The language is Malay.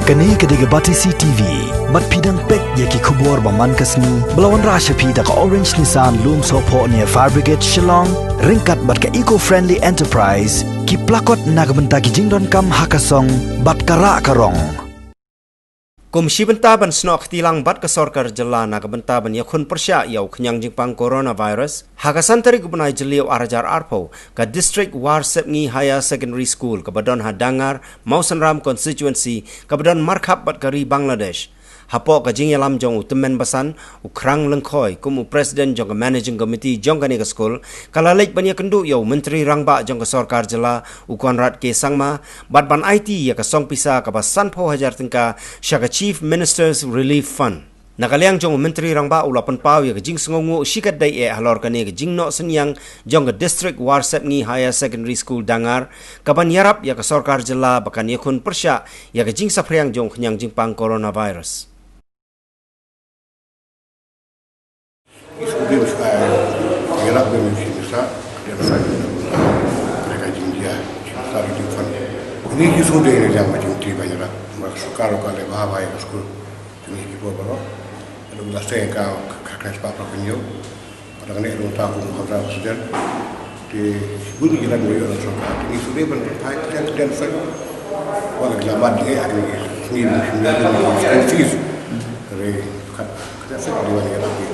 Kani kediga Batisi TV, mat pidang pek yaki kubur baman kasni, belawan rasha pida ka Orange Nissan Loom Sopo near Fire Brigade Shillong, ringkat bat ka eco-friendly enterprise, ki plakot nagbenta ki jingdon kam hakasong, bat kara karong. Komisi Bentaban snok tilang bat ke sorkar jela na Bentaban yakun persya yau kenyang jingpang coronavirus hakasan tari gubernai jeliau arajar arpo ke district Warsep ngi Higher Secondary School ke badon hadangar Mausan Ram constituency ke badon markhap bat kari Bangladesh hapo ke jing yalam jong utemen basan ukrang lengkoi kumu presiden jong ke managing committee jong ke ni school kalalek banyak kendu yau menteri rangba jong ke sorkar jela ukuan rat ke sangma bat ban IT ya ke song pisa ke basan po hajar tingka syaka chief minister's relief fund nakaliang jong menteri rangba ulapan pau ya ke jing sengongu shikat dai halor ke ni ke jing no senyang jong ke district Warsep ngi Higher Secondary School dangar kapan yarap ya ke sorkar jela bakan yakun persya ya ke jing sapriang jong kenyang jingpang coronavirus. Isubir saya gelap bermisi besar dia saya mereka jinjia cinta di depan ini isude ini yang macam tiba banyak lah masuk kalau bahaya ya sekolah ini ibu bapak lalu kita saya kakak papa penyu kadang ini orang tahu muhafizah presiden di bunyi jalan dari orang sekolah ini isude berbagai dan saya walau lama dia hari ini sembilan fees dari kata saya di mana lagi